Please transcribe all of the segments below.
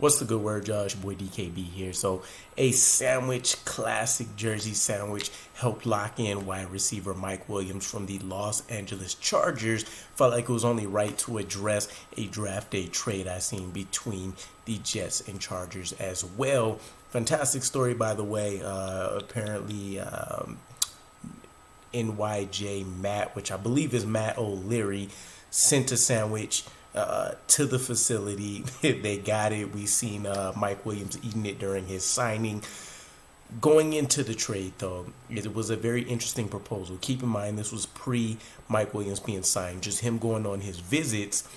What's the good word, Josh? Boy DKB here. So a sandwich, classic jersey sandwich, helped lock in wide receiver Mike Williams from the Los Angeles Chargers. Felt like it was only right to address a draft day trade I seen between the Jets and Chargers as well. Fantastic story, by the way. Apparently, NYJ Matt, which I believe is Matt O'Leary, sent a sandwich to the facility. They got it. We seen Mike Williams eating it during his signing. Going into the trade, though, it was a very interesting proposal. Keep in mind, this was pre-Mike Williams being signed, just him going on his visits.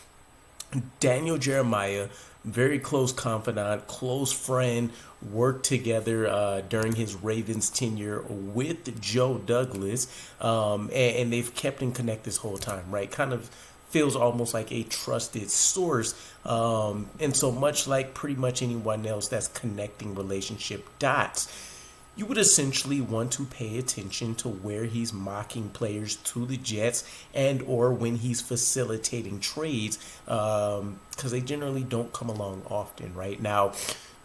Daniel Jeremiah, very close confidant, close friend, worked together during his Ravens tenure with Joe Douglas, and they've kept in connect this whole time, right? Kind of feels almost like a trusted source, and so much like pretty much anyone else that's connecting relationship dots, you would essentially want to pay attention to where he's mocking players to the Jets and or when he's facilitating trades, because they generally don't come along often, right? Now,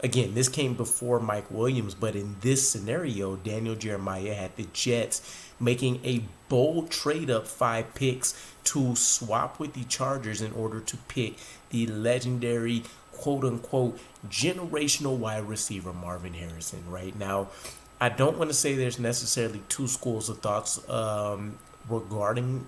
again, this came before Mike Williams, but in this scenario, Daniel Jeremiah had the Jets making a bold trade up 5 picks to swap with the Chargers in order to pick the legendary, quote-unquote, generational wide receiver Marvin Harrison. Right now, I don't want to say there's necessarily two schools of thoughts regarding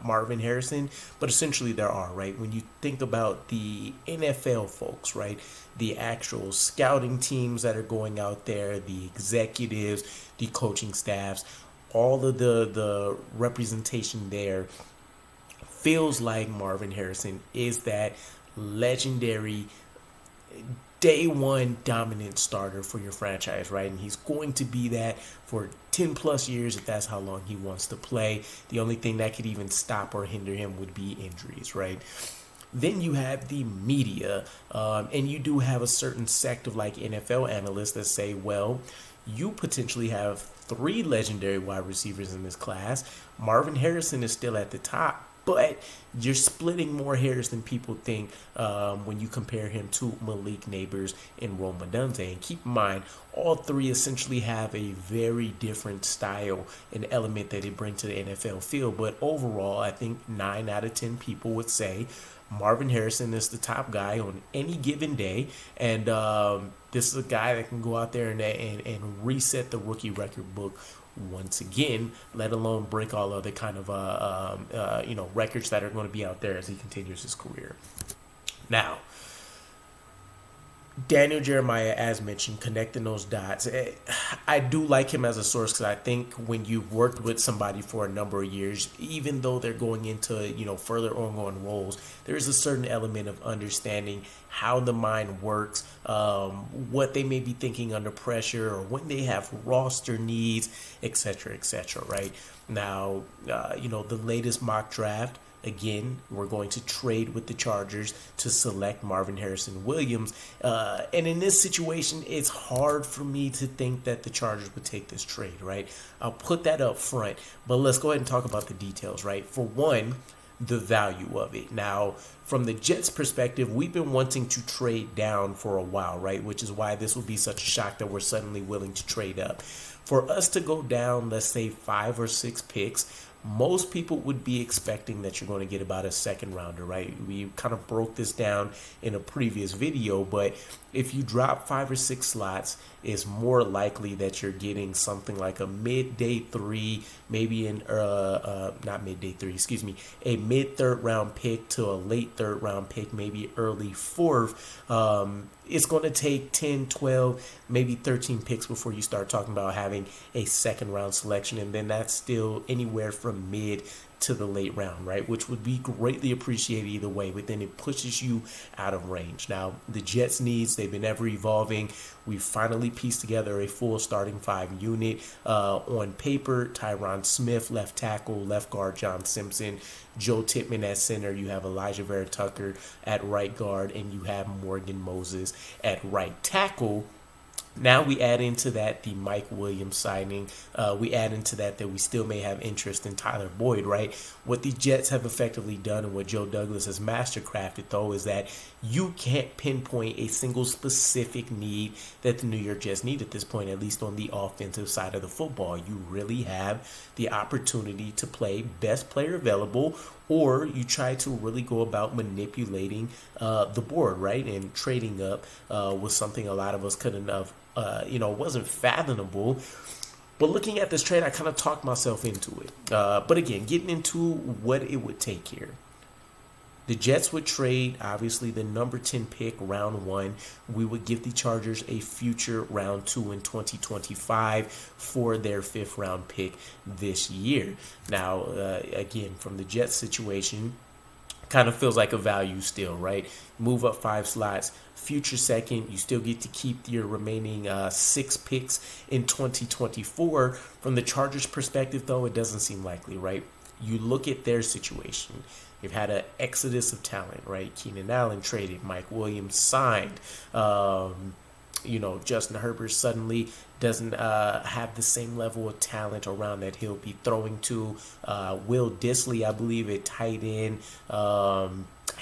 Marvin Harrison, but essentially there are, right? When you think about the NFL folks, right, the actual scouting teams that are going out there, the executives, the coaching staffs, all of the representation there feels like Marvin Harrison is that legendary day one dominant starter for your franchise, right? And he's going to be that for 10 plus years if that's how long he wants to play. The only thing that could even stop or hinder him would be injuries, right? Then you have the media, and you do have a certain sect of like NFL analysts that say, well, you potentially have 3 legendary wide receivers in this class. Marvin Harrison is still at the top, but you're splitting more hairs than people think when you compare him to Malik Neighbors and Rome Odunze. And keep in mind, all 3 essentially have a very different style and element that they bring to the NFL field. But overall, I think 9 out of 10 people would say Marvin Harrison is the top guy on any given day. And this is a guy that can go out there and reset the rookie record book once again, let alone break all other kind of records that are going to be out there as he continues his career. Now, Daniel Jeremiah, as mentioned, connecting those dots. I do like him as a source because I think when you've worked with somebody for a number of years, even though they're going into further ongoing roles, there is a certain element of understanding how the mind works, what they may be thinking under pressure, or when they have roster needs, etc., etc. Right now, the latest mock draft. Again, we're going to trade with the Chargers to select Marvin Harrison Williams. And in this situation, it's hard for me to think that the Chargers would take this trade, right? I'll put that up front. But let's go ahead and talk about the details, right? For one, the value of it. Now, from the Jets' perspective, we've been wanting to trade down for a while, right? Which is why this will be such a shock that we're suddenly willing to trade up. For us to go down, let's say 5 or 6 picks, most people would be expecting that you're going to get about a second rounder, right? We kind of broke this down in a previous video, but if you drop 5 or 6 slots, it's more likely that you're getting something like a mid-day 3, maybe a mid-third round pick to a late third round pick, maybe early 4th. It's going to take 10, 12, maybe 13 picks before you start talking about having a second round selection. And then that's still anywhere from mid to the late round, right? Which would be greatly appreciated either way, but then it pushes you out of range. Now, the Jets' needs, they've been ever evolving. We finally pieced together a full starting 5 unit. On paper, Tyron Smith, left tackle, left guard, John Simpson, Joe Tippmann at center. You have Elijah Vera Tucker at right guard, and you have Morgan Moses at right tackle. Now we add into that the Mike Williams signing. We add into that we still may have interest in Tyler Boyd, right? What the Jets have effectively done and what Joe Douglas has mastercrafted, though, is that you can't pinpoint a single specific need that the New York Jets need at this point, at least on the offensive side of the football. You really have the opportunity to play best player available, or you try to really go about manipulating the board, right? And trading up was something a lot of us couldn't have, wasn't fathomable. But looking at this trade, I kind of talked myself into it. But again, getting into what it would take here. The Jets would trade, obviously, the number 10 pick, round 1. We would give the Chargers a future round 2 in 2025 for their 5th round pick this year. Now, again, from the Jets situation, kind of feels like a value still, right? Move up 5 slots, future second. You still get to keep your remaining 6 picks in 2024. From the Chargers' perspective, though, it doesn't seem likely, right? You look at their situation. They've had an exodus of talent, right? Keenan Allen traded, Mike Williams signed. Justin Herbert suddenly doesn't have the same level of talent around that he'll be throwing to. Will Dissly, I believe, at tight end. I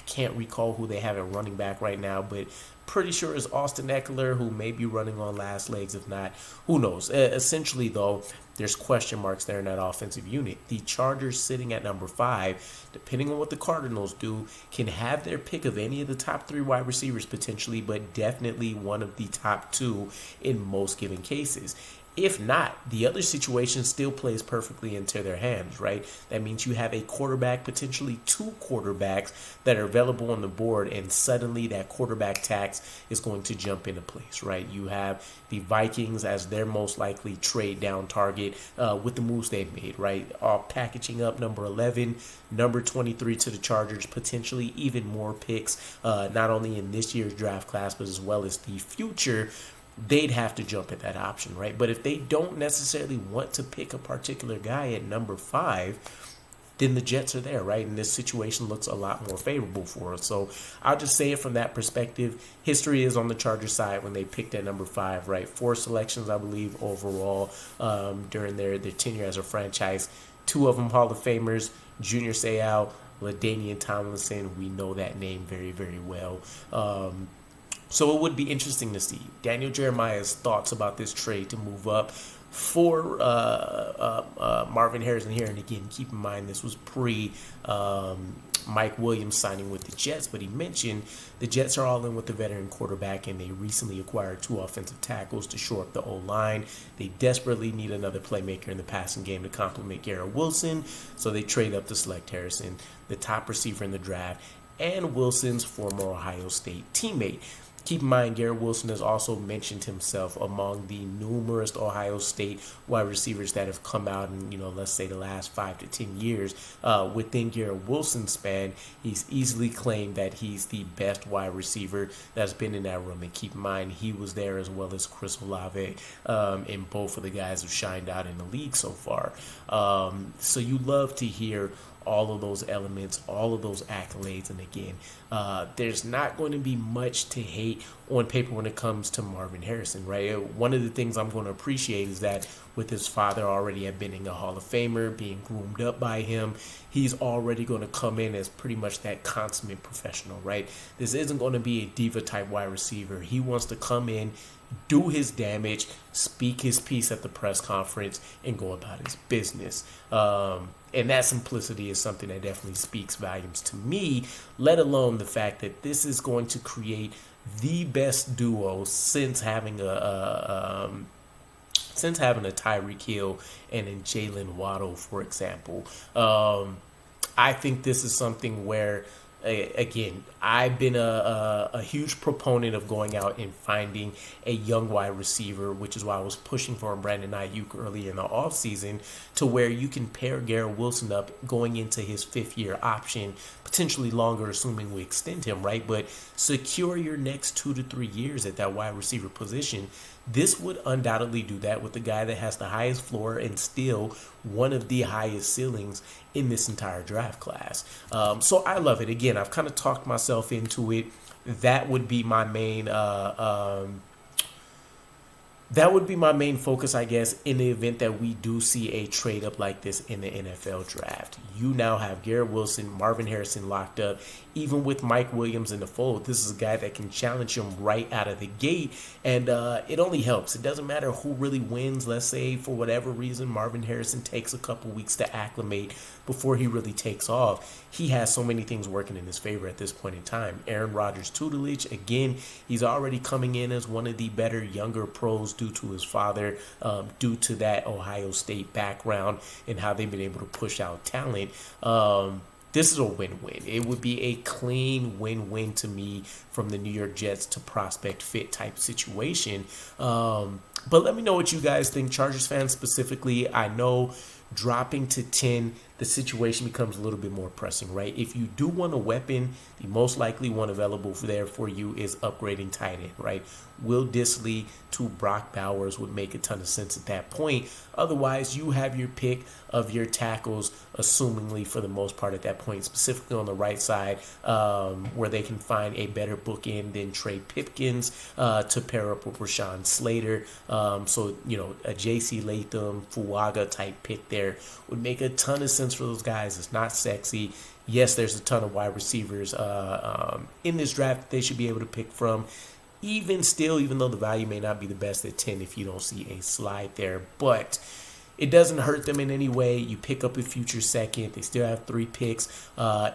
can't recall who they have at running back right now, but pretty sure it's Austin Eckler, who may be running on last legs. If not, who knows? Essentially, though, there's question marks there in that offensive unit. The Chargers sitting at number 5, depending on what the Cardinals do, can have their pick of any of the top 3 wide receivers potentially, but definitely one of the top 2 in most given cases. If not, the other situation still plays perfectly into their hands, right? That means you have a quarterback, potentially 2 quarterbacks that are available on the board, and suddenly that quarterback tax is going to jump into place, right? You have the Vikings as their most likely trade down target with the moves they've made, right? All packaging up number 11, number 23 to the Chargers, potentially even more picks, not only in this year's draft class, but as well as the future. They'd have to jump at that option, right? But if they don't necessarily want to pick a particular guy at number 5, then the Jets are there, right? And this situation looks a lot more favorable for us. So I'll just say it from that perspective. History is on the Chargers side when they picked at number 5, right? 4 selections, I believe, overall during their tenure as a franchise. 2 of them Hall of Famers, Junior Seau, LaDainian Tomlinson. We know that name very, very well. So it would be interesting to see Daniel Jeremiah's thoughts about this trade to move up for Marvin Harrison here. And again, keep in mind this was pre Mike Williams signing with the Jets, but he mentioned the Jets are all in with the veteran quarterback, and they recently acquired 2 offensive tackles to shore up the O-line. They desperately need another playmaker in the passing game to complement Garrett Wilson, so they trade up to select Harrison, the top receiver in the draft, and Wilson's former Ohio State teammate. Keep in mind, Garrett Wilson has also mentioned himself among the numerous Ohio State wide receivers that have come out in, let's say the last 5 to 10 years. Within Garrett Wilson's span, he's easily claimed that he's the best wide receiver that's been in that room. And keep in mind, he was there as well as Chris Olave, and both of the guys have shined out in the league so far. So you love to hear all of those elements, all of those accolades. And again, there's not going to be much to hate on paper when it comes to Marvin Harrison, right? One of the things I'm going to appreciate is that with his father already being a Hall of Famer, being groomed up by him, he's already going to come in as pretty much that consummate professional, right? This isn't going to be a diva type wide receiver. He wants to come in, do his damage, speak his piece at the press conference, and go about his business. And that simplicity is something that definitely speaks volumes to me, let alone the fact that this is going to create the best duo since having a Tyreek Hill and a Jalen Waddle, for example. I think this is something where, again, I've been a huge proponent of going out and finding a young wide receiver, which is why I was pushing for Brandon Ayuk earlier in the offseason, to where you can pair Garrett Wilson up going into his 5th year option, potentially longer, assuming we extend him, right? But secure your next 2 to 3 years at that wide receiver position. This would undoubtedly do that with the guy that has the highest floor and still one of the highest ceilings in this entire draft class. So I love it. Again, I've kind of talked myself into it. That would be my main That would be my main focus, I guess, in the event that we do see a trade up like this in the NFL draft. You now have Garrett Wilson, Marvin Harrison locked up, even with Mike Williams in the fold. This is a guy that can challenge him right out of the gate, and it only helps. It doesn't matter who really wins. Let's say, for whatever reason, Marvin Harrison takes a couple weeks to acclimate before he really takes off. He has so many things working in his favor at this point in time. Aaron Rodgers' tutelage, again, he's already coming in as one of the better younger pros due to his father, due to that Ohio State background and how they've been able to push out talent. This is a win-win. It would be a clean win-win to me from the New York Jets to prospect fit type situation. But let me know what you guys think, Chargers fans specifically. I know dropping to 10, the situation becomes a little bit more pressing, right? If you do want a weapon, the most likely one available there for you is upgrading tight end, right? Will Disley to Brock Bowers would make a ton of sense at that point. Otherwise, you have your pick of your tackles, assumingly for the most part at that point, specifically on the right side, where they can find a better bookend than Trey Pipkins to pair up with Rashawn Slater. So, you know, a J.C. Latham, Fuaga type pick there would make a ton of sense for those guys. It's not sexy. Yes, there's a ton of wide receivers in this draft that they should be able to pick from. Even still, even though the value may not be the best at 10 if you don't see a slide there. But it doesn't hurt them in any way. You pick up a future second. They still have 3 picks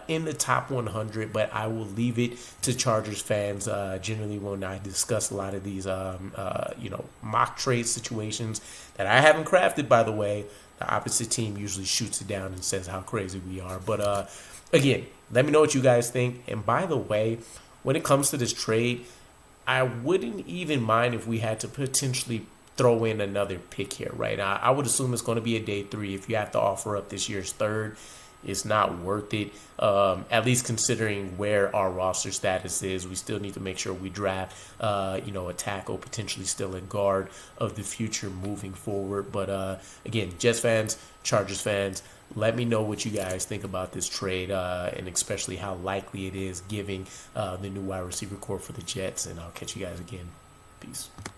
in the top 100, but I will leave it to Chargers fans. Generally, when I discuss a lot of these, mock trade situations that I haven't crafted, by the way, the opposite team usually shoots it down and says how crazy we are. But again, let me know what you guys think. And by the way, when it comes to this trade, I wouldn't even mind if we had to potentially throw in another pick here, right? I would assume it's going to be a day 3. If you have to offer up this year's 3rd, it's not worth it, at least considering where our roster status is. We still need to make sure we draft, a tackle, potentially still a guard of the future moving forward. But again, Jets fans, Chargers fans, let me know what you guys think about this trade, and especially how likely it is, giving the new wide receiver core for the Jets. And I'll catch you guys again. Peace.